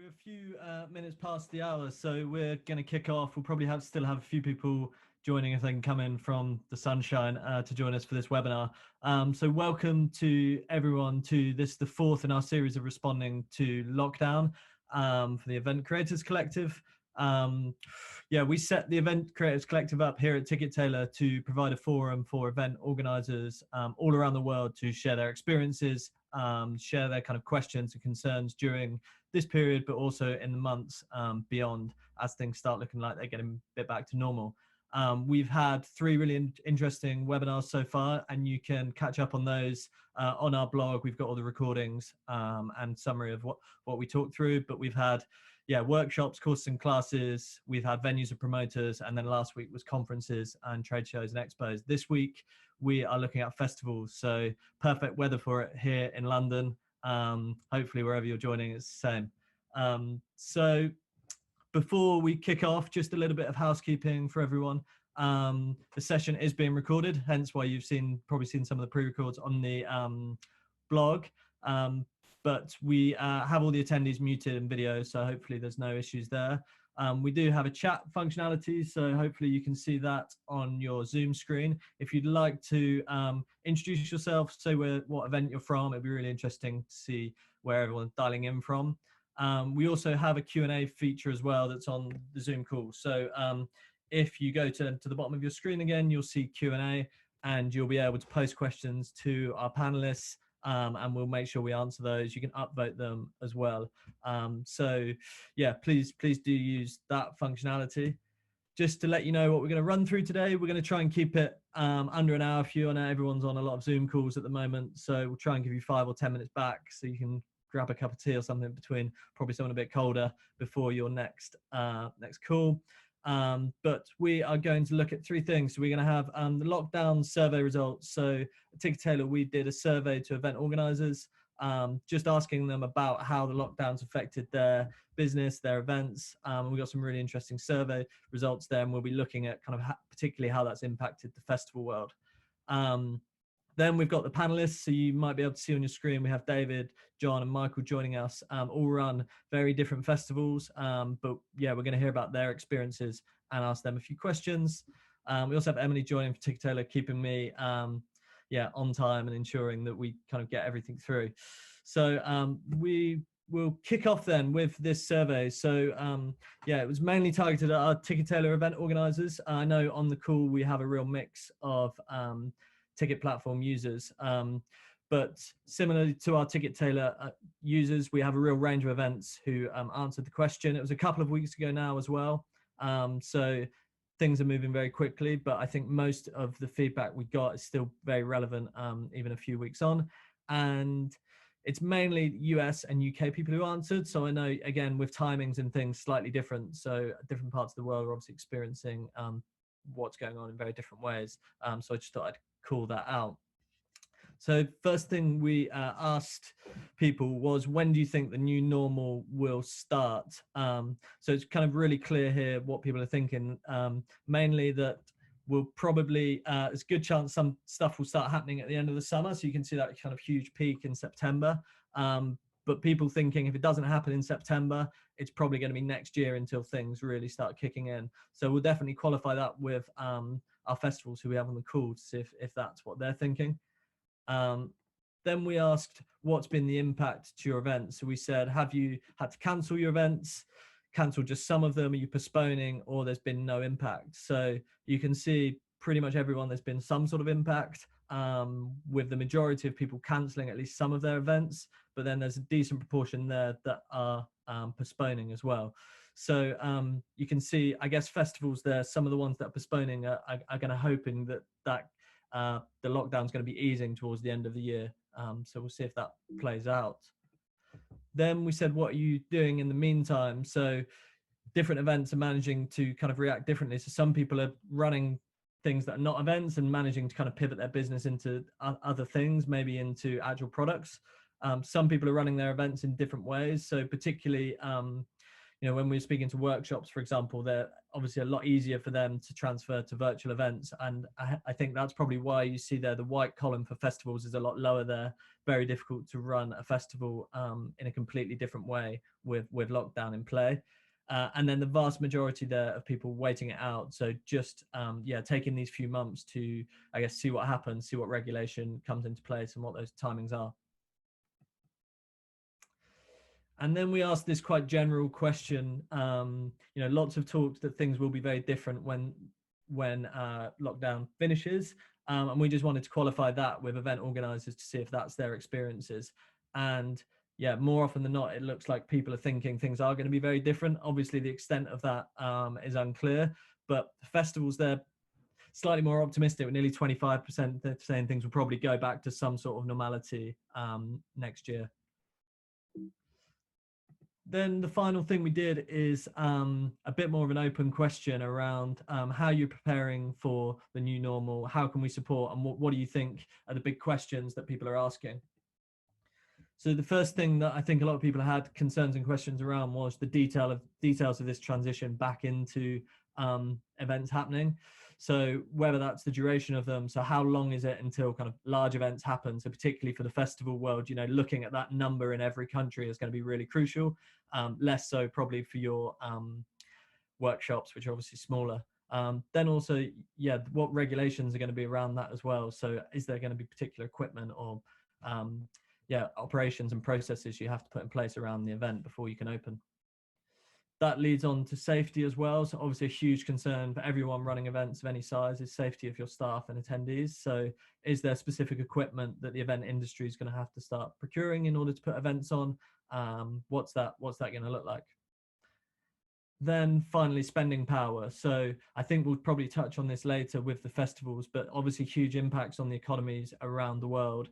a few minutes past the hour, so we're going to kick off. We'll probably still have a few people joining if they can come in from the sunshine to join us for this webinar. So welcome to everyone to this, the fourth in our series of responding to lockdown for the Event Creators Collective. Yeah, we set the Event Creators Collective up here at Ticket Tailor to provide a forum for event organizers all around the world to share their experiences, share their kind of questions and concerns during this period, but also in the months beyond as things start looking like they're getting a bit back to normal. We've had three really interesting webinars so far, and you can catch up on those on our blog. We've got all the recordings and summary of what we talked through, but we've had workshops, courses and classes. We've had venues and promoters, and then last week was conferences and trade shows and expos. This week we are looking at festivals, so perfect weather for it here in London. Hopefully wherever you're joining it's the same. So before we kick off, just a little bit of housekeeping for everyone. The session is being recorded, hence why you've probably seen some of the pre-records on the blog. But we have all the attendees muted in video, so hopefully there's no issues there. We do have a chat functionality, so hopefully you can see that on your Zoom screen. If you'd like to introduce yourself, say what event you're from, it'd be really interesting to see where everyone's dialing in from. We also have a Q&A feature as well that's on the Zoom call. So if you go to the bottom of your screen again, you'll see Q&A, and you'll be able to post questions to our panelists. And we'll make sure we answer those. You can upvote them as well. So yeah, please do use that functionality. Just to let you know what we're going to run through today, we're going to try and keep it under an hour for you. I know everyone's on a lot of Zoom calls at the moment, so we'll try and give you 5 or 10 minutes back so you can grab a cup of tea or something between, probably something a bit colder, before your next call. But we are going to look at 3 things. So we're going to have the lockdown survey results. So at Ticket Tailor, we did a survey to event organizers, just asking them about how the lockdowns affected their business, their events. We got some really interesting survey results there, and we'll be looking at kind of particularly how that's impacted the festival world. Then we've got the panelists, so you might be able to see on your screen, we have David, John and Michael joining us, all run very different festivals, but yeah, we're going to hear about their experiences and ask them a few questions. We also have Emily joining for Ticket Tailor, keeping me on time and ensuring that we kind of get everything through. So we will kick off then with this survey. So yeah, it was mainly targeted at our Ticket Tailor event organizers. I know on the call we have a real mix of ticket platform users, but similarly to our Ticket Tailor users, we have a real range of events who answered the question. It was a couple of weeks ago now as well, so things are moving very quickly, but I think most of the feedback we got is still very relevant even a few weeks on, and it's mainly US and UK people who answered. So I know, again, with timings and things slightly different, so different parts of the world are obviously experiencing what's going on in very different ways, so I just thought I'd call that out. So first thing we asked people was, when do you think the new normal will start? So it's kind of really clear here what people are thinking, mainly that we'll probably, there's a good chance some stuff will start happening at the end of the summer, so you can see that kind of huge peak in September. But people thinking if it doesn't happen in September, it's probably going to be next year until things really start kicking in. So we'll definitely qualify that with our festivals who we have on the call to see if that's what they're thinking. Then we asked, what's been the impact to your events? So we said, have you had to cancel your events, cancel just some of them, are you postponing, or there's been no impact? So you can see pretty much everyone, there's been some sort of impact, with the majority of people cancelling at least some of their events, but then there's a decent proportion there that are postponing as well. So you can see, I guess, festivals there, some of the ones that are postponing are going to hoping that the lockdown's going to be easing towards the end of the year. So we'll see if that plays out. Then we said, what are you doing in the meantime? So different events are managing to kind of react differently. So some people are running things that are not events and managing to kind of pivot their business into other things, maybe into actual products. Some people are running their events in different ways. So particularly you know, when we're speaking to workshops, for example, they're obviously a lot easier for them to transfer to virtual events. And I think that's probably why you see there the white column for festivals is a lot lower there. Very difficult to run a festival in a completely different way with lockdown in play. And then the vast majority there of people waiting it out. So just, yeah, taking these few months to, I guess, see what happens, see what regulation comes into place and what those timings are. And then we asked this quite general question, you know, lots of talks that things will be very different when lockdown finishes. And we just wanted to qualify that with event organizers to see if that's their experiences. And yeah, more often than not, it looks like people are thinking things are going to be very different. Obviously, the extent of that is unclear, but festivals, they're slightly more optimistic, with nearly 25% saying things will probably go back to some sort of normality next year. Then the final thing we did is a bit more of an open question around how you're preparing for the new normal, how can we support, and what do you think are the big questions that people are asking? So the first thing that I think a lot of people had concerns and questions around was the details of this transition back into events happening. So whether that's the duration of them, so how long is it until kind of large events happen? So particularly for the festival world, you know, looking at that number in every country is going to be really crucial. Less so probably for your workshops, which are obviously smaller. Then also, yeah, what regulations are going to be around that as well? So is there going to be particular equipment or yeah, operations and processes you have to put in place around the event before you can open? That leads on to safety as well. So obviously a huge concern for everyone running events of any size is safety of your staff and attendees. So is there specific equipment that the event industry is going to have to start procuring in order to put events on? What's that going to look like? Then finally, spending power. So I think we'll probably touch on this later with the festivals, but obviously huge impacts on the economies around the world.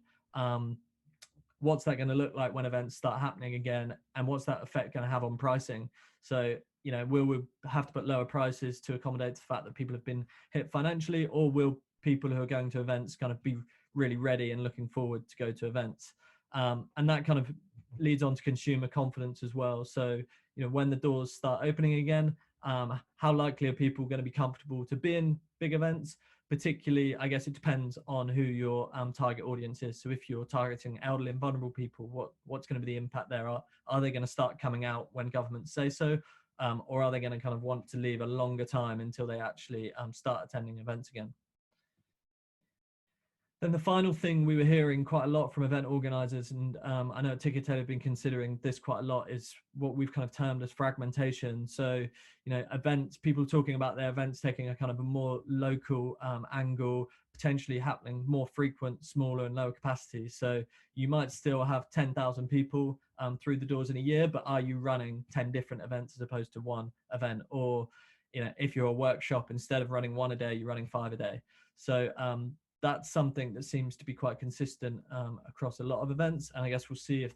What's that going to look like when events start happening again, and what's that effect going to have on pricing? So, you know, will we have to put lower prices to accommodate the fact that people have been hit financially, or will people who are going to events kind of be really ready and looking forward to go to events? And that kind of leads on to consumer confidence as well. So, you know, when the doors start opening again, how likely are people going to be comfortable to be in big events? Particularly, I guess it depends on who your target audience is. So if you're targeting elderly and vulnerable people, what's going to be the impact there? Are they going to start coming out when governments say so? Or are they going to kind of want to leave a longer time until they actually start attending events again? Then the final thing we were hearing quite a lot from event organizers, and I know Ticketed have been considering this quite a lot, is what we've kind of termed as fragmentation. So, you know, events, people talking about their events taking a kind of a more local angle, potentially happening more frequent, smaller and lower capacity. So you might still have 10,000 people through the doors in a year, but are you running 10 different events as opposed to one event? Or, you know, if you're a workshop, instead of running one a day, you're running 5 a day. So that's something that seems to be quite consistent across a lot of events, and I guess we'll see if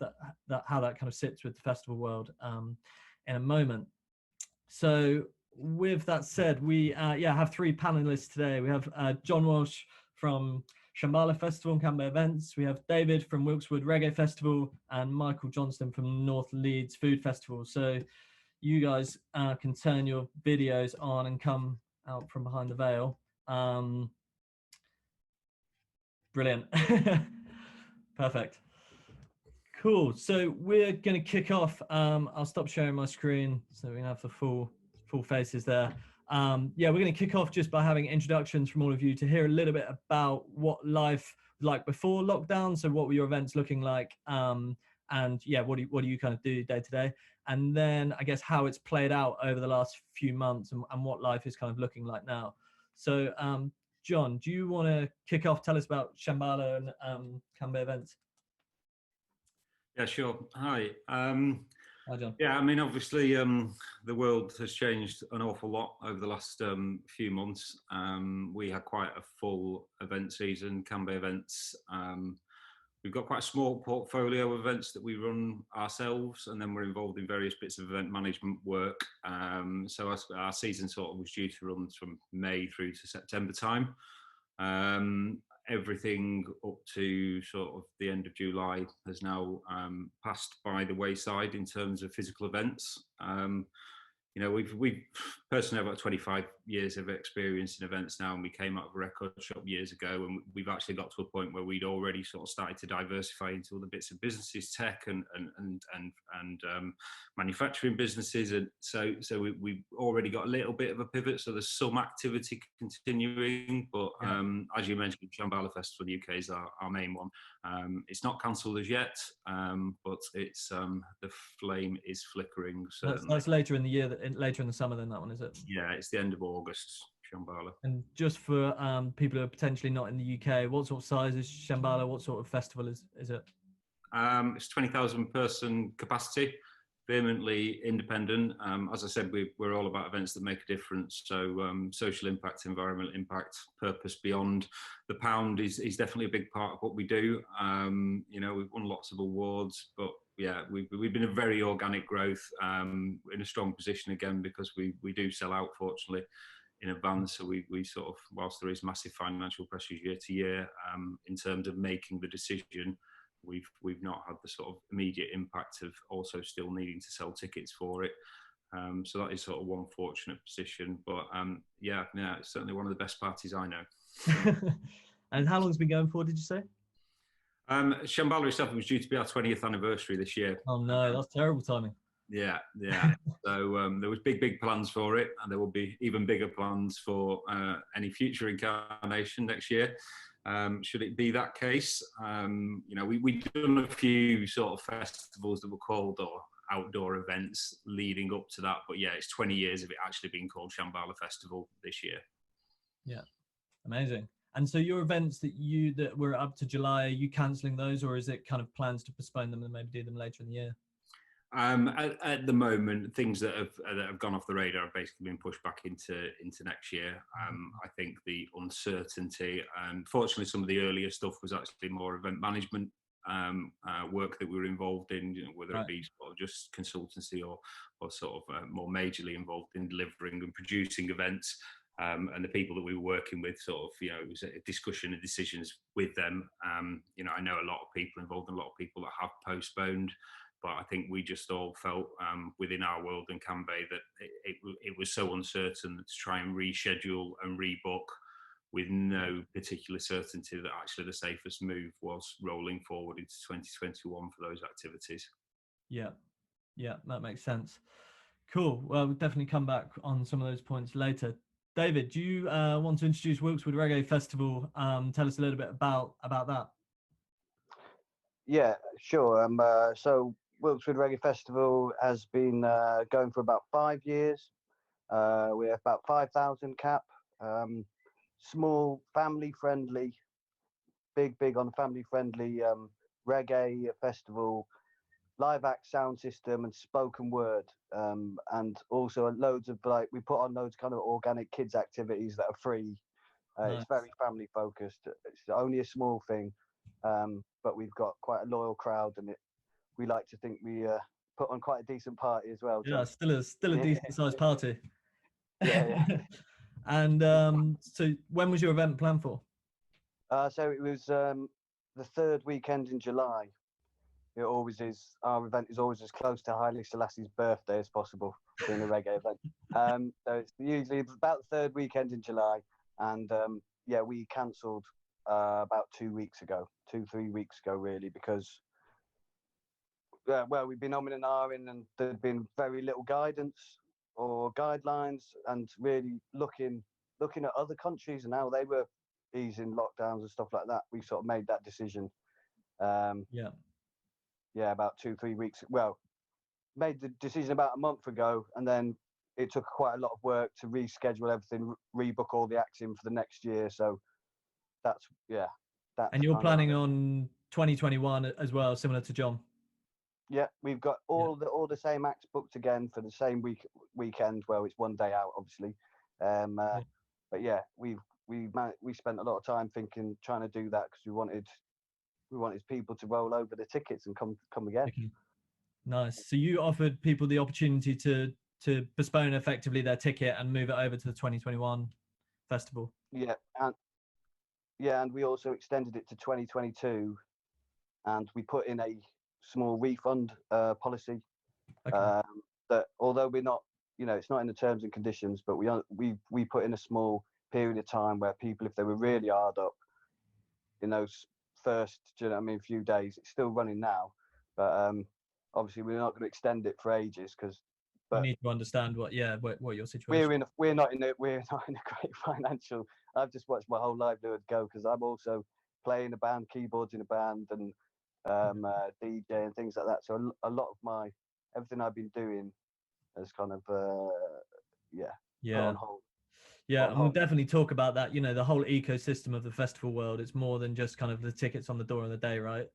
how that kind of sits with the festival world in a moment. So with that said, we have 3 panelists today. We have John Walsh from Shambhala Festival and Canberra Events. We have David from Wilkeswood Reggae Festival and Michael Johnston from North Leeds Food Festival. So you guys can turn your videos on and come out from behind the veil. Brilliant. Perfect. Cool. So we're going to kick off. I'll stop sharing my screen so we can have the full faces there. Yeah, we're going to kick off just by having introductions from all of you to hear a little bit about what life was like before lockdown. So what were your events looking like? And yeah, what do you kind of do day to day? And then I guess how it's played out over the last few months and what life is kind of looking like now. So John, do you want to kick off? Tell us about Shambhala and Canberra Events. Yeah, sure. Hi. Hi, John. Yeah, I mean, obviously, the world has changed an awful lot over the last few months. We had quite a full event season, Canberra Events. We've got quite a small portfolio of events that we run ourselves, and then we're involved in various bits of event management work. So our season sort of was due to run from May through to September time. everything up to sort of the end of July has now passed by the wayside in terms of physical events. You know, we've personally have about 25 years of experience in events now, and we came out of a record shop years ago, and we've actually got to a point where we'd already sort of started to diversify into other bits of businesses, tech and manufacturing businesses, and so we've already got a little bit of a pivot. So there's some activity continuing, but as you mentioned, Shambhala Festival in the UK is our main one. It's not cancelled as yet, but it's the flame is flickering. That's later in the year, later in the summer than that one, is it? Yeah, it's the end of August, Shambhala. And just for people who are potentially not in the UK, what sort of size is Shambhala? What sort of festival is it? It's 20,000 person capacity, vehemently independent. As I said, we're all about events that make a difference. So social impact, environmental impact, purpose beyond the pound is definitely a big part of what we do. You know, we've won lots of awards, but yeah, we've been a very organic growth, in a strong position again, because we do sell out, fortunately, in advance. So we sort of, whilst there is massive financial pressures year to year, in terms of making the decision, we've not had the sort of immediate impact of also still needing to sell tickets for it. So that is sort of one fortunate position. But yeah, it's certainly one of the best parties I know. And how long has it been going for, did you say? Shambhala itself was due to be our 20th anniversary this year. Oh no, that's terrible timing. Yeah. So there was big plans for it, and there will be even bigger plans for any future incarnation next year. Should it be that case? You know, we've done a few sort of festivals that were called or outdoor events leading up to that, but yeah, it's 20 years of it actually being called Shambhala Festival this year. Yeah, amazing. And so your events that were up to July, are you cancelling those, or is it kind of plans to postpone them and maybe do them later in the year? At the moment, things that have gone off the radar have basically been pushed back into next year. I think the uncertainty, and fortunately, some of the earlier stuff was actually more event management work that we were involved in, you know, whether it be sort of just consultancy or sort of more majorly involved in delivering and producing events. And the people that we were working with, sort of, you know, it was a discussion and decisions with them. You know, I know a lot of people involved and a lot of people that have postponed, but I think we just all felt within our world in Cambay that it was so uncertain to try and reschedule and rebook with no particular certainty that actually the safest move was rolling forward into 2021 for those activities. Yeah, that makes sense. Cool. Well, we'll definitely come back on some of those points later. David, do you want to introduce Wilkeswood Reggae Festival? Tell us a little bit about that. Yeah, sure. So Wilkeswood Reggae Festival has been going for about 5 years. We have about 5,000 cap. Small, family-friendly, big on family-friendly reggae festival. Live act sound system and spoken word, and also loads of, like, we put on loads of kind of organic kids activities that are free. Nice. It's very family focused. It's only a small thing, but we've got quite a loyal crowd, and we like to think we put on quite a decent party as well. Yeah, still a decent sized party. Yeah. And so when was your event planned for? So it was the third weekend in July. It always is. Our event is always as close to Haile Selassie's birthday as possible, being a reggae event. So it's usually about the third weekend in July. And yeah, we cancelled about 2 weeks ago, 2-3 weeks ago, really, because, well, we've been umming and ahhing, and there'd been very little guidance or guidelines, and really looking at other countries and how they were easing lockdowns and stuff like that. We sort of made that decision. Yeah, about 2-3 weeks. Well, made the decision about a month ago, and then it took quite a lot of work to reschedule everything, rebook all the acts in for the next year. So that's and you're planning on 2021 as well, similar to John? Yeah, we've got all the same acts booked again for the same weekend. Well, it's 1 day out, obviously. But yeah, we spent a lot of time trying to do that, because we wanted people to roll over the tickets and come again. Okay. Nice. So you offered people the opportunity to postpone effectively their ticket and move it over to the 2021 festival. Yeah, yeah, and we also extended it to 2022, and we put in a small refund policy. Okay. That although we're not, it's not in the terms and conditions, but we put in a small period of time where people, if they were really hard up in those first, few days, it's still running now, but obviously we're not going to extend it for ages You but need to understand what your situation. we're not in a great financial. I've just watched my whole livelihood go because I'm also playing a band, keyboards in a band, and DJ and things like that. So a lot of everything I've been doing has kind of put on hold. Yeah, and we'll definitely talk about that. The whole ecosystem of the festival world. It's more than just kind of the tickets on the door on the day, right?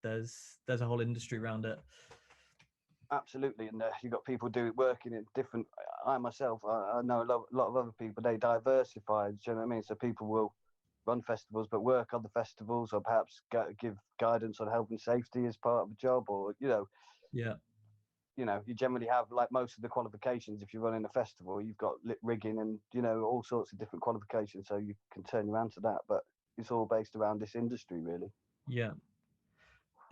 There's a whole industry around it. Absolutely, and you've got people working in different. I myself, I know a lot of other people. They diversify. Do you know what I mean? So people will run festivals, but work on the festivals, or perhaps give guidance on health and safety as part of the job, or Yeah. You generally have, like, most of the qualifications. If you're running a festival, you've got lit rigging and all sorts of different qualifications, so you can turn your hand to that. But it's all based around this industry, really. Yeah.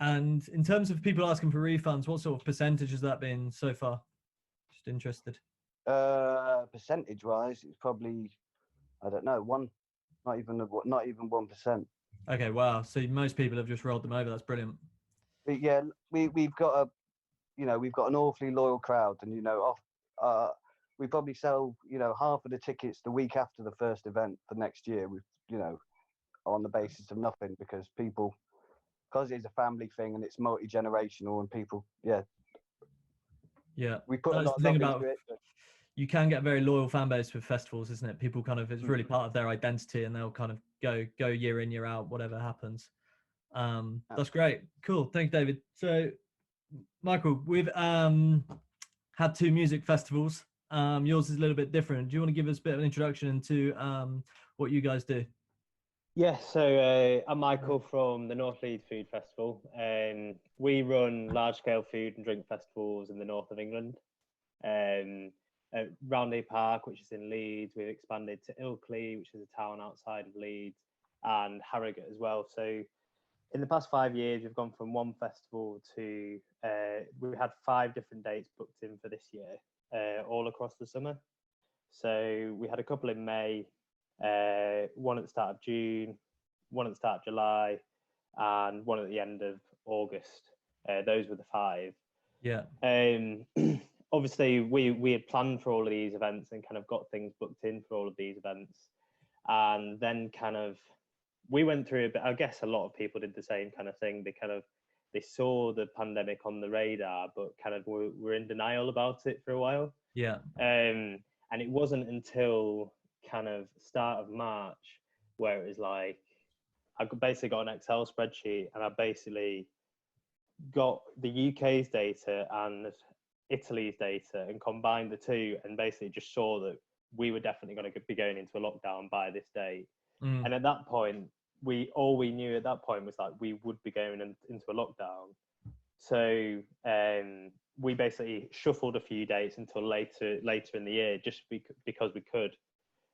And in terms of people asking for refunds, what sort of percentage has that been so far? Just interested. Percentage wise, it's probably, I don't know, not even 1%. Okay, wow. So most people have just rolled them over. That's brilliant. But yeah, we've got we've got an awfully loyal crowd, and we probably sell half of the tickets the week after the first event for next year. On the basis of nothing, because it's a family thing and it's multi-generational, and people, we put a lot of love into it. You can get a very loyal fan base with festivals, isn't it? People kind of, it's really part of their identity, and they'll kind of go year in, year out, whatever happens. That's great. Cool. Thanks, David. So Michael, we've had 2 music festivals. Yours is a little bit different. Do you want to give us a bit of an introduction into what you guys do? Yeah, so I'm Michael from the North Leeds Food Festival. We run large-scale food and drink festivals in the north of England. At Roundhay Park, which is in Leeds, we've expanded to Ilkley, which is a town outside of Leeds, and Harrogate as well. So in the past 5 years, we've gone from one festival to, we had 5 different dates booked in for this year, all across the summer. So we had a couple in May, one at the start of June, one at the start of July, and one at the end of August. Those were the 5. Yeah. Obviously, we had planned for all of these events and kind of got things booked in for all of these events. And then kind of, we went through a bit, I guess a lot of people did the same kind of thing. They saw the pandemic on the radar, but kind of were in denial about it for a while. Yeah. And it wasn't until kind of start of March where it was like, I basically got an Excel spreadsheet, and I basically got the UK's data and Italy's data and combined the two, and basically just saw that we were definitely going to be going into a lockdown by this date. And at that point, all we knew at that point was like we would be going into a lockdown. So we basically shuffled a few dates until later in the year, just because we could.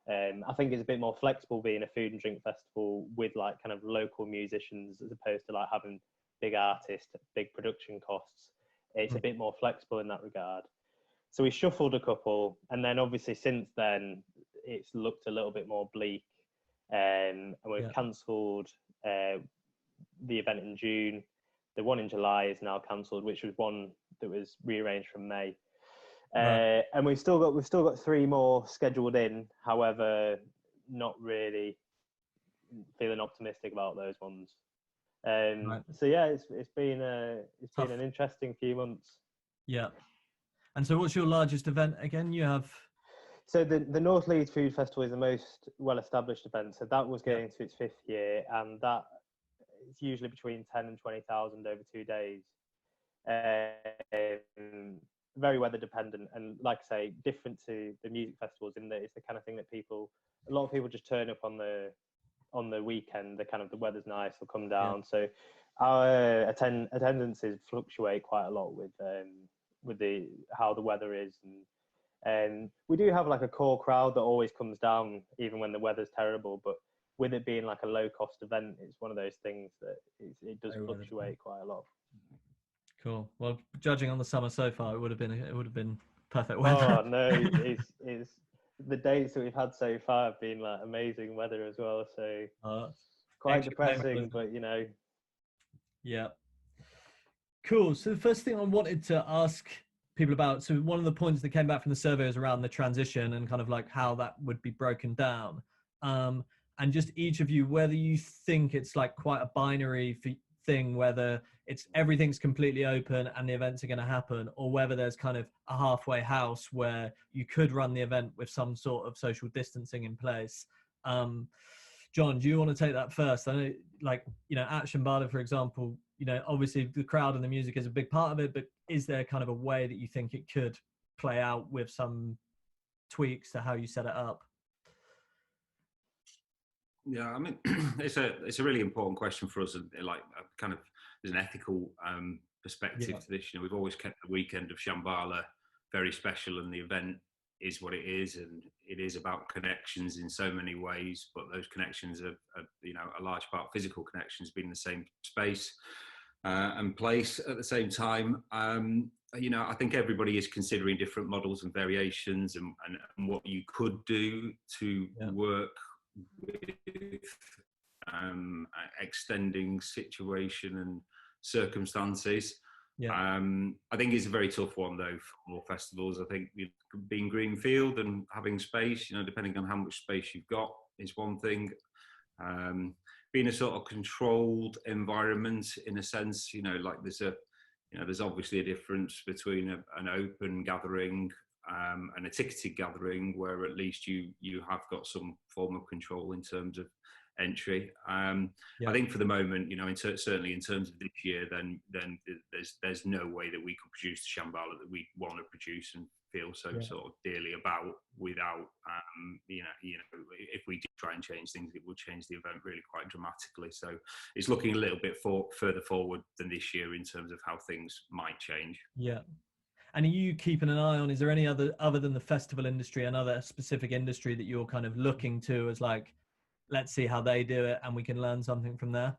I think it's a bit more flexible being a food and drink festival with like kind of local musicians, as opposed to like having big artists, big production costs. It's a bit more flexible in that regard. So we shuffled a couple, and then obviously since then it's looked a little bit more bleak, and we've cancelled the event in June. The one in July is now cancelled, which was one that was rearranged from May. Right. And we've still got 3 more scheduled in. However, not really feeling optimistic about those ones. Right. So yeah, it's been an interesting few months. Yeah. And so what's your largest event again? You have... So the North Leeds Food Festival is the most well-established event. So that was going to its 5th year, and that it's usually between 10 and 20,000 over 2 days. Very weather dependent, and like I say, different to the music festivals in that it's the kind of thing that a lot of people just turn up on the weekend. The weather's nice, they'll come down. So our attendances fluctuate quite a lot with how the weather is, and we do have like a core crowd that always comes down even when the weather's terrible. But with it being like a low cost event, it's one of those things that it does fluctuate quite a lot. Cool. Well, judging on the summer so far, it would have been perfect weather. Oh no, it's the dates that we've had so far have been like amazing weather as well. So quite depressing, but you know. Yeah. Cool. So the first thing I wanted to ask people about, so one of the points that came back from the survey was around the transition and kind of like how that would be broken down. And just each of you, whether you think it's like quite a binary thing, whether it's everything's completely open and the events are going to happen, or whether there's kind of a halfway house where you could run the event with some sort of social distancing in place. John, do you want to take that first? I know, like, you know, at Shambhala, for example, you know, obviously the crowd and the music is a big part of it, but is there kind of a way that you think it could play out with some tweaks to how you set it up? Yeah, I mean, it's a really important question for us, and like kind of there's an ethical perspective to this. You know, we've always kept the weekend of Shambhala very special, and the event is what it is, and it is about connections in so many ways. But those connections are you know, a large part physical connections, being in the same space and place at the same time. You know, I think everybody is considering different models and variations, and what you could do to work with extending situation and circumstances. I think it's a very tough one though for more festivals. I think being greenfield and having space, you know, depending on how much space you've got, is one thing. Being a sort of controlled environment in a sense, you know, like there's obviously a difference between an open gathering and a ticketed gathering, where at least you have got some form of control in terms of entry. I think for the moment, you know, certainly in terms of this year, then there's no way that we could produce the Shambhala that we want to produce and feel so sort of dearly about without, you know, if we did try and change things, it would change the event really quite dramatically. So it's looking a little bit further forward than this year in terms of how things might change. Yeah. And are you keeping an eye on, is there any other than the festival industry, another specific industry that you're kind of looking to as like, let's see how they do it and we can learn something from there?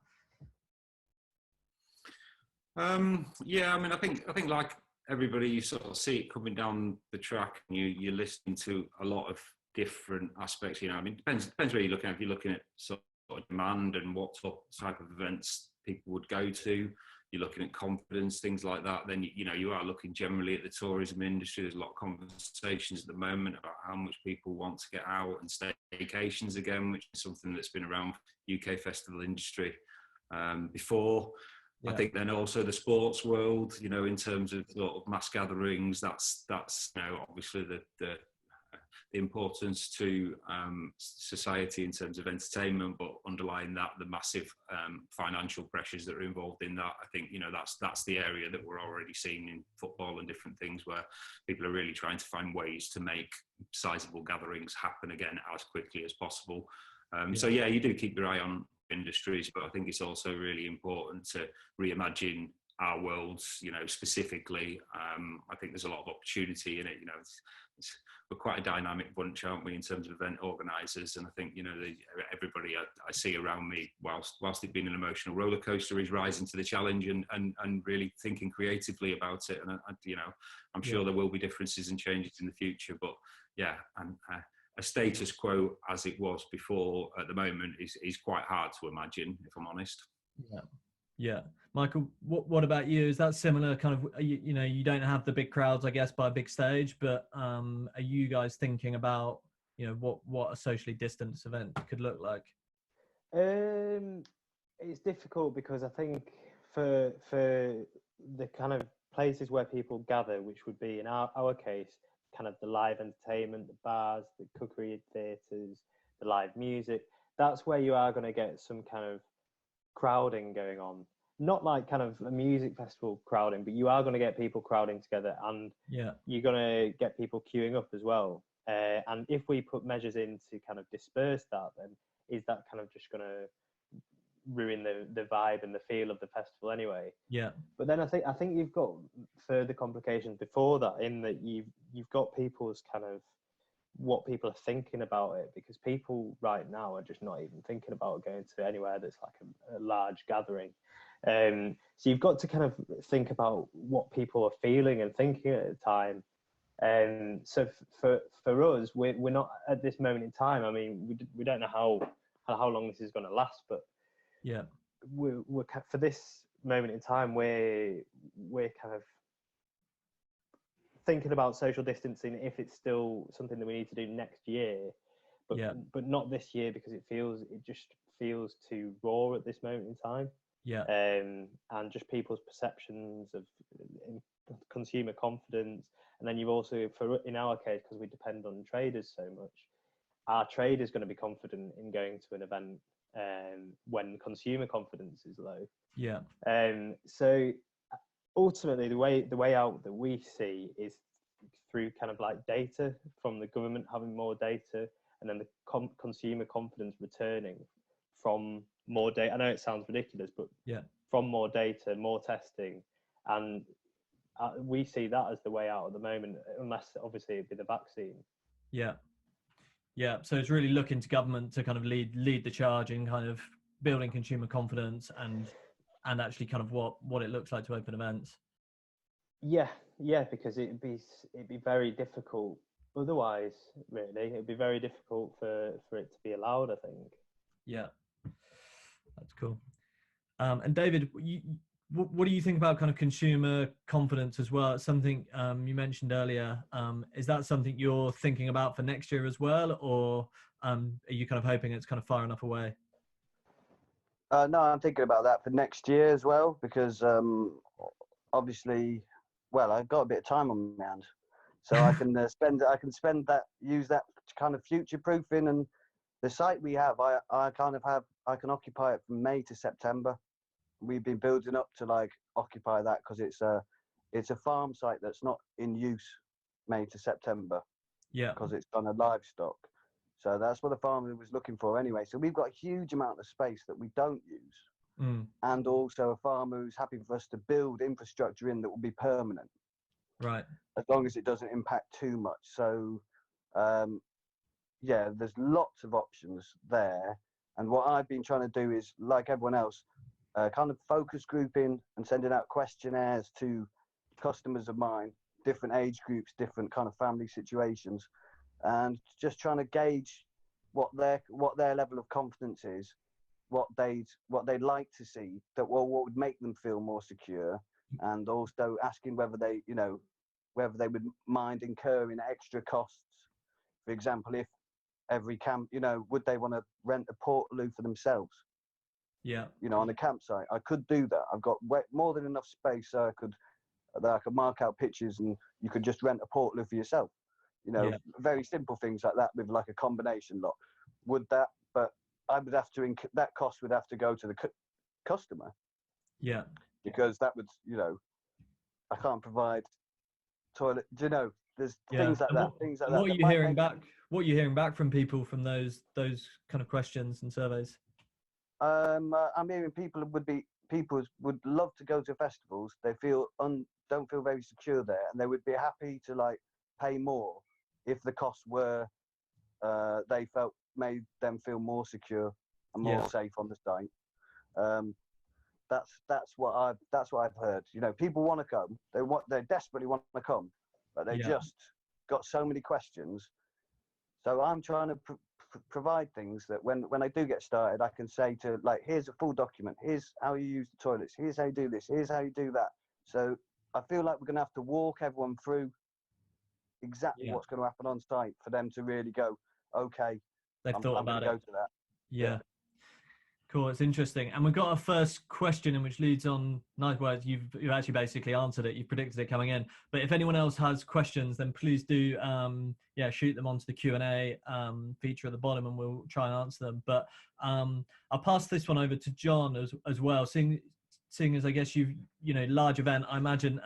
Yeah, I mean, I think like everybody, you sort of see it coming down the track, and you're listening to a lot of different aspects. You know, I mean, it depends where you're looking at. If you're looking at sort of demand and what type of events people would go to, you're looking at confidence, things like that, then you know, you are looking generally at the tourism industry. There's a lot of conversations at the moment about how much people want to get out and staycations again, which is something that's been around UK festival industry before. I think then also the sports world, you know, in terms of sort of mass gatherings, that's you know, obviously the importance to society in terms of entertainment, but underlying that, the massive financial pressures that are involved in that. I think, you know, that's the area that we're already seeing in football and different things, where people are really trying to find ways to make sizable gatherings happen again as quickly as possible. So yeah, you do keep your eye on industries, but I think it's also really important to reimagine our worlds, you know, specifically. I think there's a lot of opportunity in it. You know, we're quite a dynamic bunch, aren't we, in terms of event organisers? And I think, you know, everybody I see around me, whilst it being an emotional roller coaster, is rising to the challenge and really thinking creatively about it. And you know, I'm sure there will be differences and changes in the future, but yeah, and a status quo as it was before at the moment is quite hard to imagine, if I'm honest. Yeah. Michael, what about you? Is that similar kind of, you know, you don't have the big crowds, I guess, by a big stage, but are you guys thinking about, you know, what a socially distanced event could look like? It's difficult because I think for the kind of places where people gather, which would be in our case, kind of the live entertainment, the bars, the cookery theatres, the live music, that's where you are going to get some kind of crowding going on. Not like kind of a music festival crowding, but you are going to get people crowding together, and you're going to get people queuing up as well. And if we put measures in to kind of disperse that, then is that kind of just going to ruin the vibe and the feel of the festival anyway? Yeah. But then I think you've got further complications before that, in that you've got people's kind of what people are thinking about it, because people right now are just not even thinking about going to anywhere that's like a large gathering. So you've got to kind of think about what people are feeling and thinking at the time. So for us, we're not at this moment in time. I mean, we don't know how long this is going to last, but yeah, we're for this moment in time, we're kind of thinking about social distancing if it's still something that we need to do next year, but not this year, because it just feels too raw at this moment in time. Yeah. And just people's perceptions of consumer confidence. And then you've also, in our case, because we depend on traders so much, our trade is going to be confident in going to an event when consumer confidence is low. Yeah. So ultimately, the way out that we see is through kind of like data from the government having more data, and then the consumer confidence returning from more data. I know it sounds ridiculous, but from more data, more testing, and we see that as the way out at the moment, unless obviously it'd be the vaccine. Yeah. So it's really looking to government to kind of lead the charge in kind of building consumer confidence and actually kind of what it looks like to open events. Yeah, because it'd be very difficult otherwise. Really, it'd be very difficult for it to be allowed, I think. Yeah, that's cool. And David, what do you think about kind of consumer confidence as well? It's something you mentioned earlier. Is that something you're thinking about for next year as well, or are you kind of hoping it's kind of far enough away? No, I'm thinking about that for next year as well, because obviously, well, I've got a bit of time on my hands, so I can use that kind of future proofing. And the site we have, I can occupy it from May to September. We've been building up to like occupy that, because it's a farm site that's not in use May to September. Yeah. Because it's on a livestock. So that's what the farmer was looking for anyway. So we've got a huge amount of space that we don't use. And also a farmer who's happy for us to build infrastructure in that will be permanent. Right. As long as it doesn't impact too much. So, there's lots of options there. And what I've been trying to do is, like everyone else, kind of focus grouping and sending out questionnaires to customers of mine, different age groups, different kind of family situations, and just trying to gauge what their level of confidence is, what they'd like to see, what would make them feel more secure, and also asking whether they would mind incurring extra costs. For example, if every camp, would they want to rent a portaloo for themselves? Yeah. On a campsite, I could do that. I've got more than enough space so I could mark out pictures, and you could just rent a portaloo for yourself. Very simple things like that with like a combination lock. But I would have to, that cost would have to go to the customer. Yeah. Because that would, I can't provide toilet. There's things like that. What are you hearing back? What are you hearing back from people from those kind of questions and surveys? I'm hearing people would love to go to festivals. They don't feel very secure there, and they would be happy to like pay more if the costs were they felt made them feel more secure and more safe on the site. That's what I've heard. People want to come. They desperately want to come, but they just got so many questions. So I'm trying to provide things that when I do get started, I can say to, like, here's a full document. Here's how you use the toilets. Here's how you do this. Here's how you do that. So I feel like we're going to have to walk everyone through exactly what's going to happen on site for them to really go, okay, they've thought about it. Go to that. Yeah. Cool. It's interesting. And we've got our first question, in which leads on nice words. You've actually basically answered it. You've predicted it coming in. But if anyone else has questions, then please do, shoot them onto the Q&A feature at the bottom, and we'll try and answer them. But I'll pass this one over to John as well. Seeing as I guess large event, I imagine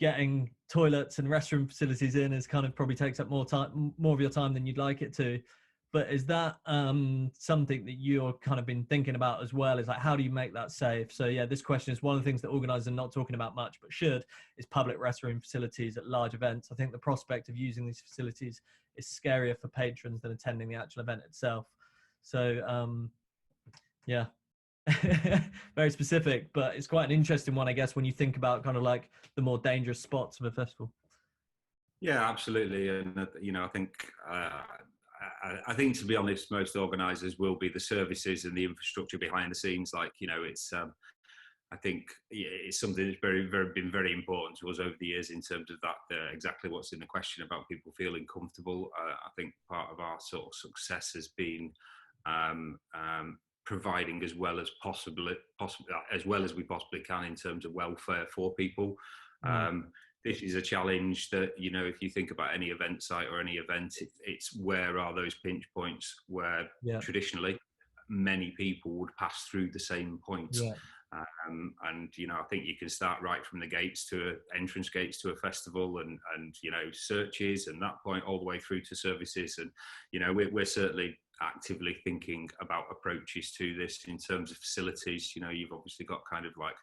getting toilets and restroom facilities in is kind of probably takes up more of your time than you'd like it to. But is that something that you're kind of been thinking about as well? Is like, how do you make that safe? So yeah, this question is one of the things that organisers are not talking about much, but should, is public restroom facilities at large events. I think the prospect of using these facilities is scarier for patrons than attending the actual event itself. So yeah, very specific, but it's quite an interesting one, I guess, when you think about kind of like the more dangerous spots of a festival. Yeah, absolutely. And, I think, I think, to be honest, most organisers will be the services and the infrastructure behind the scenes. Like, it's, I think it's something that's been very important to us over the years in terms of that, exactly what's in the question about people feeling comfortable. I think part of our sort of success has been providing as well as as well as we possibly can in terms of welfare for people. This is a challenge that, if you think about any event site or any event, it's where are those pinch points where traditionally many people would pass through the same point. And, I think you can start right from the gates to entrance gates to a festival and searches and that point all the way through to services. And, we're certainly actively thinking about approaches to this in terms of facilities. You've obviously got kind of like,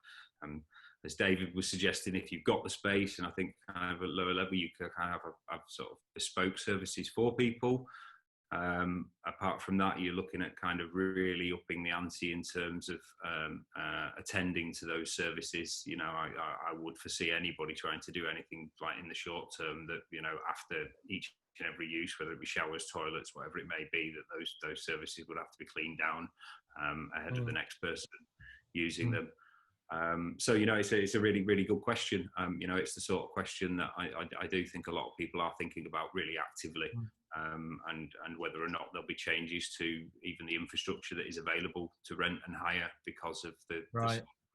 as David was suggesting, if you've got the space, and I think kind of at lower level, you can kind of have sort of bespoke services for people. Apart from that, you're looking at kind of really upping the ante in terms of attending to those services. I would foresee anybody trying to do anything like in the short term that, after each and every use, whether it be showers, toilets, whatever it may be, that those services would have to be cleaned down ahead of the next person using them. So, it's a really, really good question. It's the sort of question that I do think a lot of people are thinking about really actively, and whether or not there'll be changes to even the infrastructure that is available to rent and hire because of the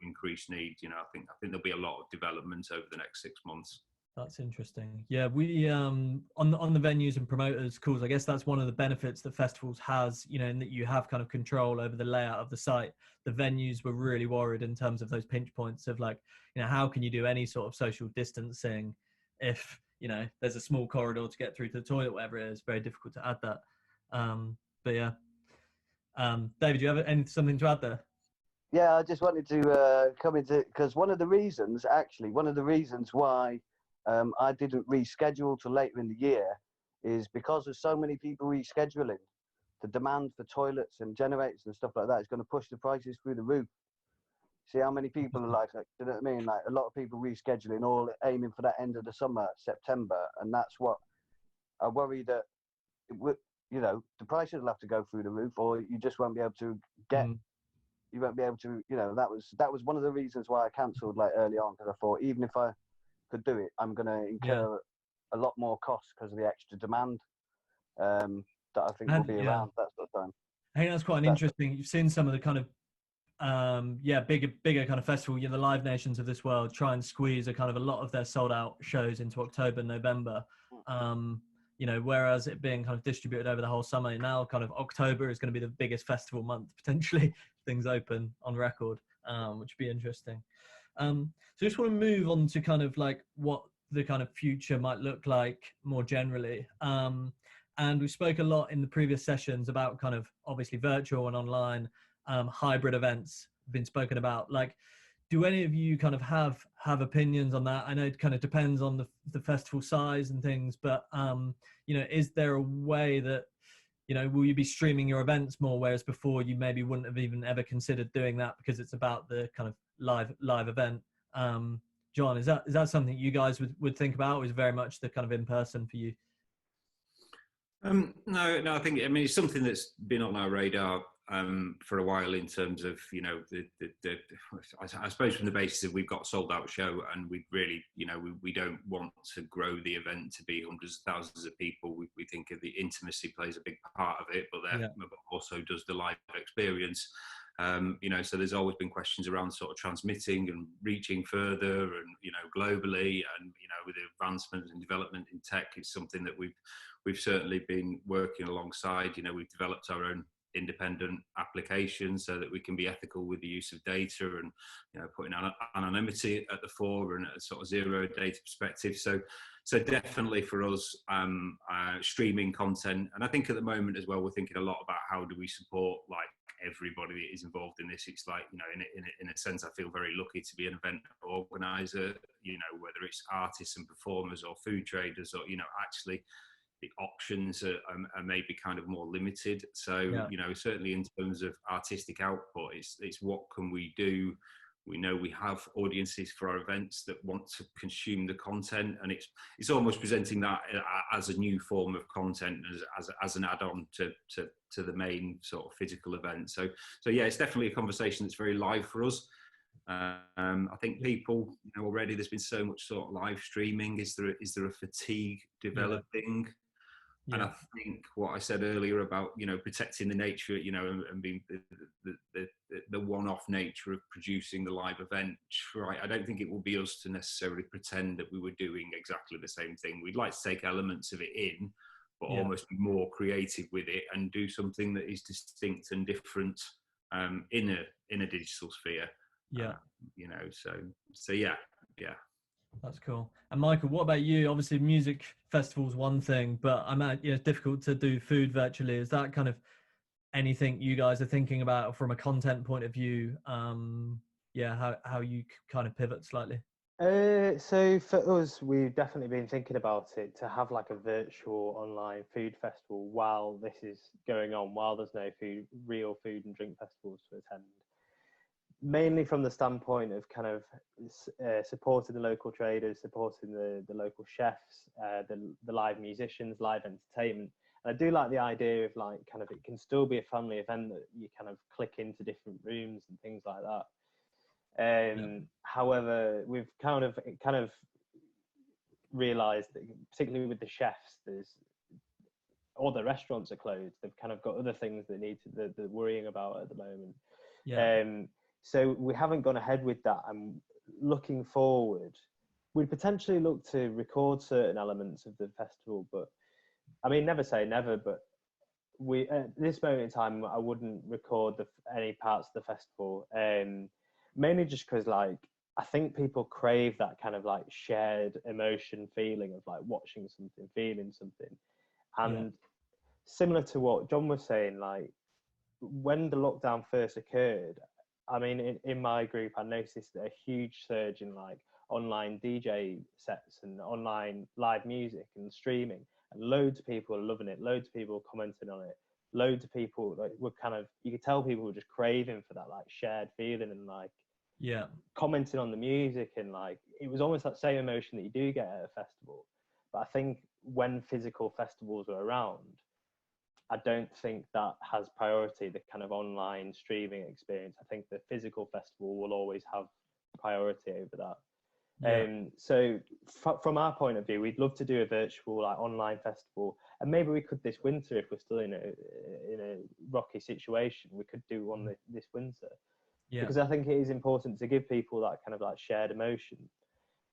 increased need. I think there'll be a lot of development over the next 6 months. That's interesting. Yeah, we on the venues and promoters calls, I guess that's one of the benefits that festivals has, in that you have kind of control over the layout of the site. The venues were really worried in terms of those pinch points of like, how can you do any sort of social distancing if, there's a small corridor to get through to the toilet, whatever it is, very difficult to add that. But yeah. David, do you have something to add there? Yeah, I just wanted to come into, because one of the reasons why I didn't reschedule till later in the year is because of so many people rescheduling. The demand for toilets and generators and stuff like that is going to push the prices through the roof. See how many people are like, you know what I mean? Like a lot of people rescheduling, all aiming for that end of the summer, September, and that's what I worry that the prices will have to go through the roof, or you just won't be able to get. You won't be able to. That was one of the reasons why I cancelled like early on, because I thought even if I could do it, I'm going to incur a lot more costs because of the extra demand that I think will be around that sort of time. I think that's quite interesting. You've seen some of the kind of bigger kind of festival, the Live Nations of this world try and squeeze a lot of their sold out shows into October, November. Whereas it being kind of distributed over the whole summer, now kind of October is going to be the biggest festival month potentially. Things open on record, which would be interesting. So I just want to move on to kind of like what the kind of future might look like more generally. And we spoke a lot in the previous sessions about kind of obviously virtual and online hybrid events have been spoken about. Like, do any of you kind of have opinions on that? I know it kind of depends on the festival size and things, but is there a way that, will you be streaming your events more, whereas before you maybe wouldn't have even ever considered doing that because it's about the kind of live event? John, is that something you guys would think about, or is it very much the kind of in person for you? No, I think, it's something that's been on our radar for a while in terms of, I suppose from the basis of we've got a sold out show and we really, we don't want to grow the event to be hundreds of thousands of people. We think the intimacy plays a big part of it, but also does the live experience. So there's always been questions around sort of transmitting and reaching further and, globally, and, with the advancement and development in tech, it's something that we've certainly been working alongside. We've developed our own independent applications so that we can be ethical with the use of data and, you know, putting anonymity at the fore and a sort of zero data perspective. So definitely for us, streaming content. And I think at the moment as well, we're thinking a lot about how do we support like everybody that is involved in this. It's like, you know, in a sense, I feel very lucky to be an event organizer, you know, whether it's artists and performers or food traders, or, you know, actually the options are maybe kind of more limited. So, you know, certainly in terms of artistic output, it's what can we do? We know we have audiences for our events that want to consume the content, and it's almost presenting that as a new form of content, as an add-on to the main sort of physical event. So yeah, it's definitely a conversation that's very live for us. I think people, you know, already there's been so much sort of live streaming. Is there a fatigue developing? Yeah. And I think what I said earlier about, you know, protecting the nature, you know, and being the one-off nature of producing the live event, right? I don't think it will be us to necessarily pretend that we were doing exactly the same thing. We'd like to take elements of it in, but almost be more creative with it and do something that is distinct and different in a digital sphere. Yeah. You know, so yeah. That's cool. And Michael, what about you? Obviously, music festivals one thing, but it's difficult to do food virtually. Is that kind of anything you guys are thinking about from a content point of view? How you kind of pivot slightly? So for us, we've definitely been thinking about it to have like a virtual online food festival while this is going on, while there's no real food and drink festivals to attend. Mainly from the standpoint of kind of supporting the local traders, supporting the local chefs, the live musicians, live entertainment. And I do like the idea of like kind of it can still be a family event that you kind of click into different rooms and things like that. However, we've kind of realised that particularly with the chefs, all the restaurants are closed. They've kind of got other things they're worrying about at the moment. So we haven't gone ahead with that. And looking forward, we'd potentially look to record certain elements of the festival, but I mean, never say never, but at this moment in time, I wouldn't record any parts of the festival, mainly just because like, I think people crave that kind of like shared emotion feeling of like watching something, feeling something. And similar to what John was saying, like when the lockdown first occurred, I mean, in my group, I noticed a huge surge in like online DJ sets and online live music and streaming, and loads of people are loving it. Loads of people commenting on it. Loads of people like were kind of, you could tell people were just craving for that like shared feeling and like commenting on the music, and like it was almost that same emotion that you do get at a festival. But I think when physical festivals were around, I don't think that has priority, the kind of online streaming experience. I think the physical festival will always have priority over that. So from our point of view, we'd love to do a virtual like online festival, and maybe we could this winter, if we're still in a rocky situation, we could do one this winter. Because I think it is important to give people that kind of like shared emotion.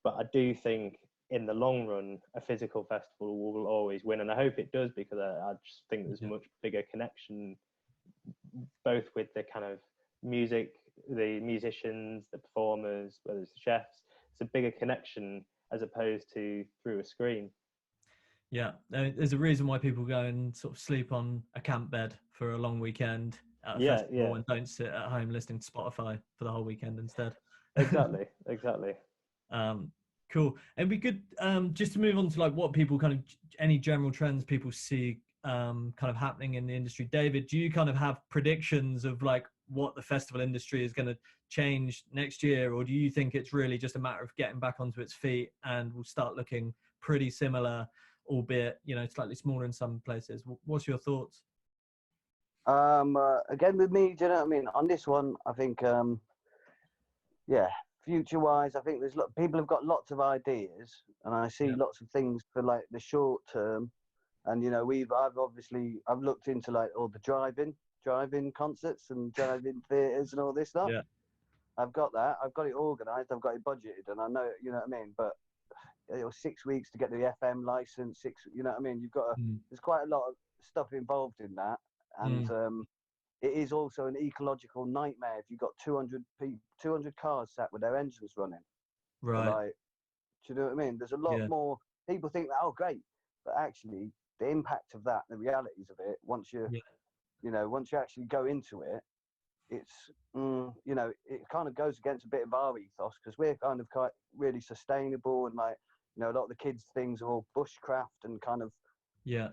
But I do think in the long run, a physical festival will always win, and I hope it does, because I just think there's a much bigger connection, both with the kind of music, the musicians, the performers, whether it's the chefs. It's a bigger connection as opposed to through a screen. Yeah, there's a reason why people go and sort of sleep on a camp bed for a long weekend at a festival and don't sit at home listening to Spotify for the whole weekend instead. Exactly. Cool. It'd be good just to move on to like what people kind of, any general trends people see kind of happening in the industry. David, do you kind of have predictions of like what the festival industry is going to change next year, or do you think it's really just a matter of getting back onto its feet and we'll start looking pretty similar, albeit, you know, slightly smaller in some places? What's your thoughts? Again with me, do you know what I mean? On this one, I think, future-wise, I think people have got lots of ideas, and I see lots of things for like the short term. And you know, I've looked into like all the drive-in concerts and drive-in theatres and all this stuff. I've got that. I've got it organised. I've got it budgeted, and I know, you know what I mean. But it was 6 weeks to get the FM license. You know what I mean. You've got there's quite a lot of stuff involved in that, and it is also an ecological nightmare if you've got 200 cars sat with their engines running. Right. Like, do you know what I mean? There's a lot more. People think that, oh, great, but actually, the impact of that, the realities of it, once you, once you actually go into it, it's, it kind of goes against a bit of our ethos, because we're kind of quite really sustainable, and like, a lot of the kids' things are all bushcraft and kind of. Yeah.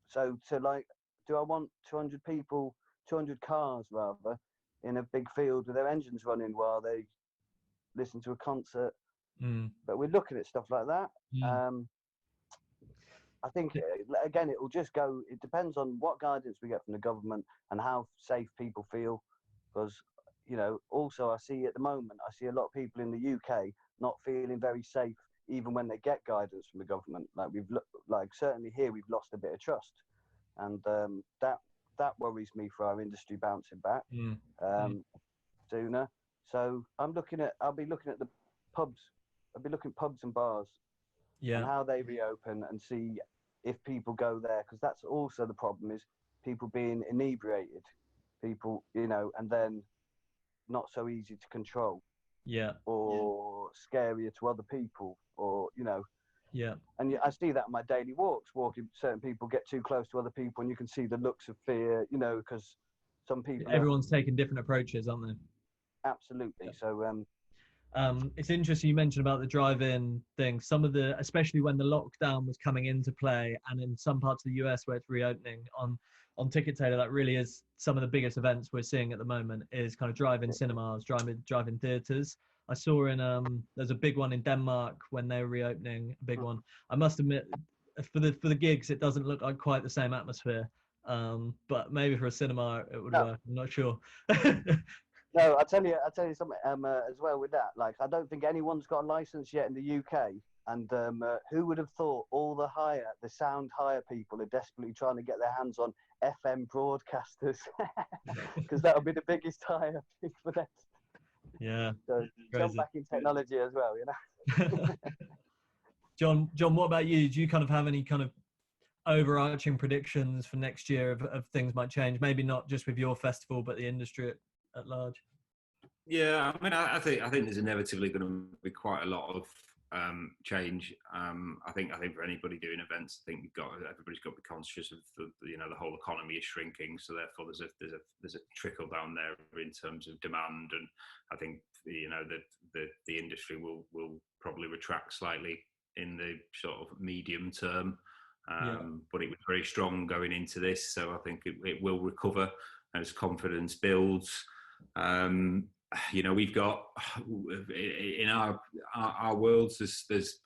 So to like, do I want 200 people, 200 cars rather, in a big field with their engines running while they listen to a concert? But we're looking at stuff like that. I think, again, it will just go, it depends on what guidance we get from the government and how safe people feel. Because, also I see at the moment, I see a lot of people in the UK not feeling very safe, even when they get guidance from the government. Like certainly here, we've lost a bit of trust. And that worries me for our industry bouncing back sooner. So I'll be looking at the pubs. I'll be looking at pubs and bars and how they reopen, and see if people go there, because that's also the problem, is people being inebriated, people, and then not so easy to control, or scarier to other people, or and I see that in my daily walks, certain people get too close to other people, and you can see the looks of fear, because some people, everyone's taking different approaches, aren't they? Absolutely. So it's interesting you mentioned about the drive-in thing. Some of the, especially when the lockdown was coming into play, and in some parts of the US where it's reopening, on Ticket Tailor, that really is some of the biggest events we're seeing at the moment, is kind of drive-in cinemas, drive-in theaters. I saw there's a big one in Denmark when they were reopening, a big one. I must admit, for the gigs, it doesn't look like quite the same atmosphere. But maybe for a cinema it would work. I'm not sure. No, I'll tell you something as well with that. Like, I don't think anyone's got a license yet in the UK, and who would have thought all the sound hire people are desperately trying to get their hands on FM broadcasters, because that'll be the biggest hire for them. Yeah. So jump back in technology as well, John, what about you? Do you kind of have any kind of overarching predictions for next year of things might change? Maybe not just with your festival, but the industry at large. Yeah, I mean, I think there's inevitably going to be quite a lot of change. I think for anybody doing events, I think everybody's got to be conscious of the whole economy is shrinking, so therefore there's a trickle down there in terms of demand, and I think the industry will probably retract slightly in the sort of medium term. But it was very strong going into this, so I think it will recover as confidence builds. We've got in our worlds, there's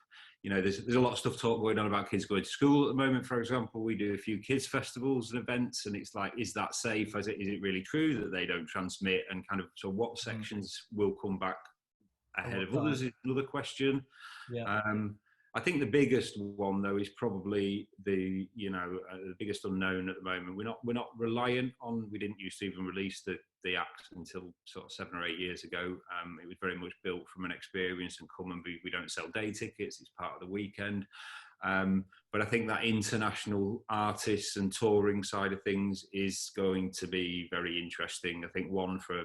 a lot of stuff going on about kids going to school at the moment. For example, we do a few kids festivals and events, and it's like, is that safe? Is it really true that they don't transmit? And kind of, so what sections will come back ahead of others is another question. I think the biggest one, though, is probably the biggest unknown at the moment. We're not reliant on. We didn't used to even release the app until sort of 7 or 8 years ago. It was very much built from an experience and come and we don't sell day tickets. It's part of the weekend. But I think that international artists and touring side of things is going to be very interesting. I think one for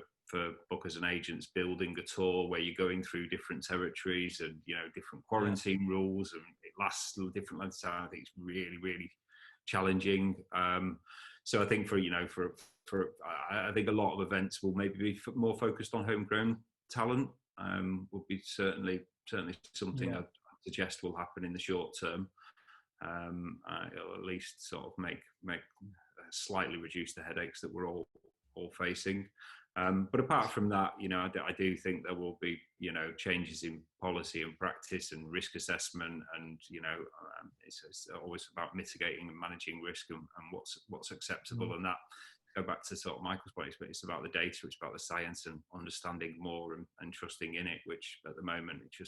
bookers and agents, building a tour where you're going through different territories and different quarantine rules, and it lasts a different length of time. I think it's really, really challenging. So I think I think a lot of events will maybe be more focused on homegrown talent. Would be certainly something I'd suggest will happen in the short term. It'll at least sort of make slightly reduce the headaches that we're all facing. But apart from that, I do think there will be, changes in policy and practice and risk assessment, and it's always about mitigating and managing risk and what's acceptable. And that, go back to sort of Michael's point, it's about the data, it's about the science and understanding more and trusting in it, which at the moment it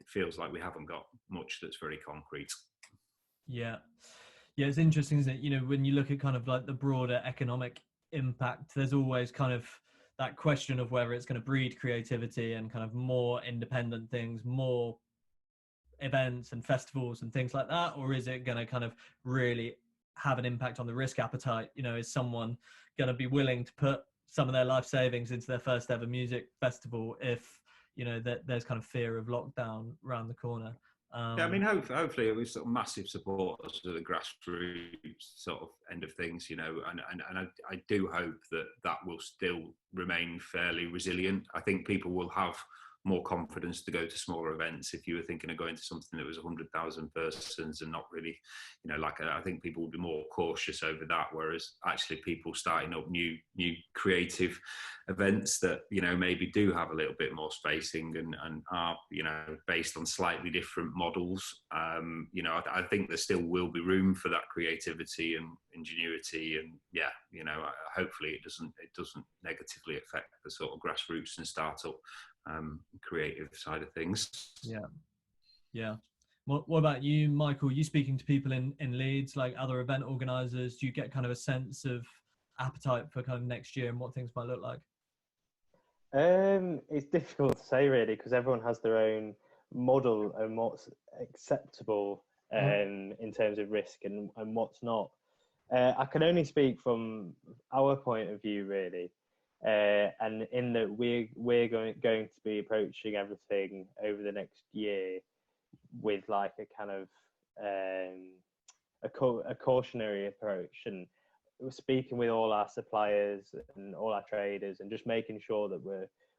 feels like we haven't got much that's very concrete. Yeah, it's interesting, isn't it? When you look at kind of like the broader economic impact, there's always kind of that question of whether it's going to breed creativity and kind of more independent things, more events and festivals and things like that, or is it going to kind of really have an impact on the risk appetite? You know, is someone going to be willing to put some of their life savings into their first ever music festival if, you know, that there's kind of fear of lockdown around the corner? Yeah, I mean, hopefully we're sort of massive supporters of the grassroots sort of end of things, you know, and I do hope that that will still remain fairly resilient. I think people will have more confidence to go to smaller events. If you were thinking of going to something that was 100,000 persons and not really, you know, like I think people will be more cautious over that. Whereas actually people starting up new creative events that, you know, maybe do have a little bit more spacing and are, you know, based on slightly different models. You know, I think there still will be room for that creativity and ingenuity, and yeah, you know, hopefully it doesn't negatively affect the sort of grassroots and startup creative side of things. Yeah. What about you, Michael? You speaking to people in Leeds, like other event organizers? Do you get kind of a sense of appetite for kind of next year and what things might look like? It's difficult to say really, because everyone has their own model and what's acceptable in terms of risk and what's not. I can only speak from our point of view really, and in that we're going to be approaching everything over the next year with like a kind of a cautionary approach, and we're speaking with all our suppliers and all our traders and just making sure that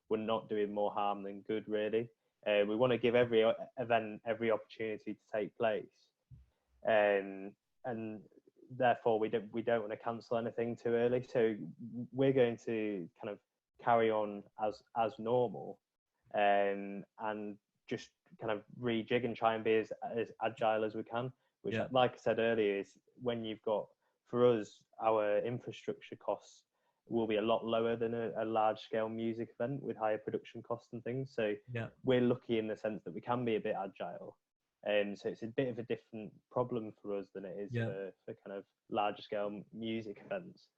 we're not doing more harm than good really. We want to give every event every opportunity to take place, and therefore we don't want to cancel anything too early. So we're going to kind of carry on as normal, and just kind of rejig and try and be as agile as we can, which like I said earlier, is when you've got, for us, our infrastructure costs will be a lot lower than a large scale music event with higher production costs and things. So we're lucky in the sense that we can be a bit agile. So it's a bit of a different problem for us than it is for kind of larger scale music events.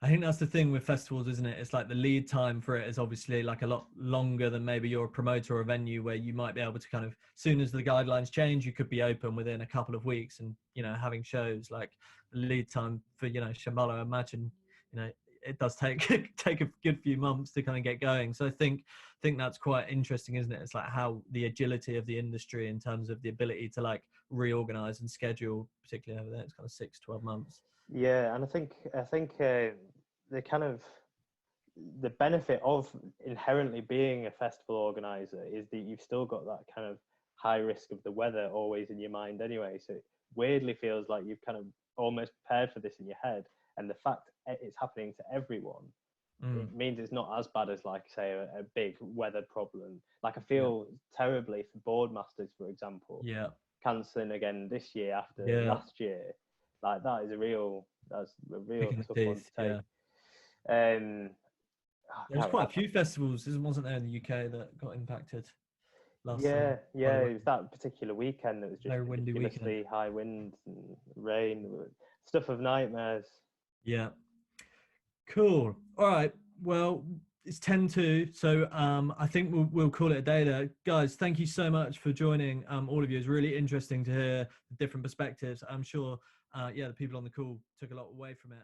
I think that's the thing with festivals, isn't it? It's like the lead time for it is obviously like a lot longer than maybe you're a promoter or a venue, where you might be able to kind of, as soon as the guidelines change, you could be open within a couple of weeks and, you know, having shows. Like the lead time for, you know, Shambhala, I imagine, you know, it does take a good few months to kind of get going. So I think that's quite interesting, isn't it? It's like how the agility of the industry in terms of the ability to like reorganize and schedule, particularly over the next kind of 6-12 months. Yeah, and I think the kind of the benefit of inherently being a festival organizer is that you've still got that kind of high risk of the weather always in your mind anyway. So it weirdly feels like you've kind of almost prepared for this in your head, and the fact it's happening to everyone, it means it's not as bad as, like, say, a big weather problem. Like I feel terribly for Boardmasters, for example, cancelling again this year after last year. Like that's a real tough one to take. There's quite a few festivals, wasn't there, in the UK that got impacted last summer? It was that particular weekend that was just very windy ridiculously high wind and rain, stuff of nightmares. Yeah. Cool. All right. Well, it's 10:02, so I think we'll call it a day there. Guys, thank you so much for joining. All of you. It's really interesting to hear the different perspectives. I'm sure, the people on the call took a lot away from it.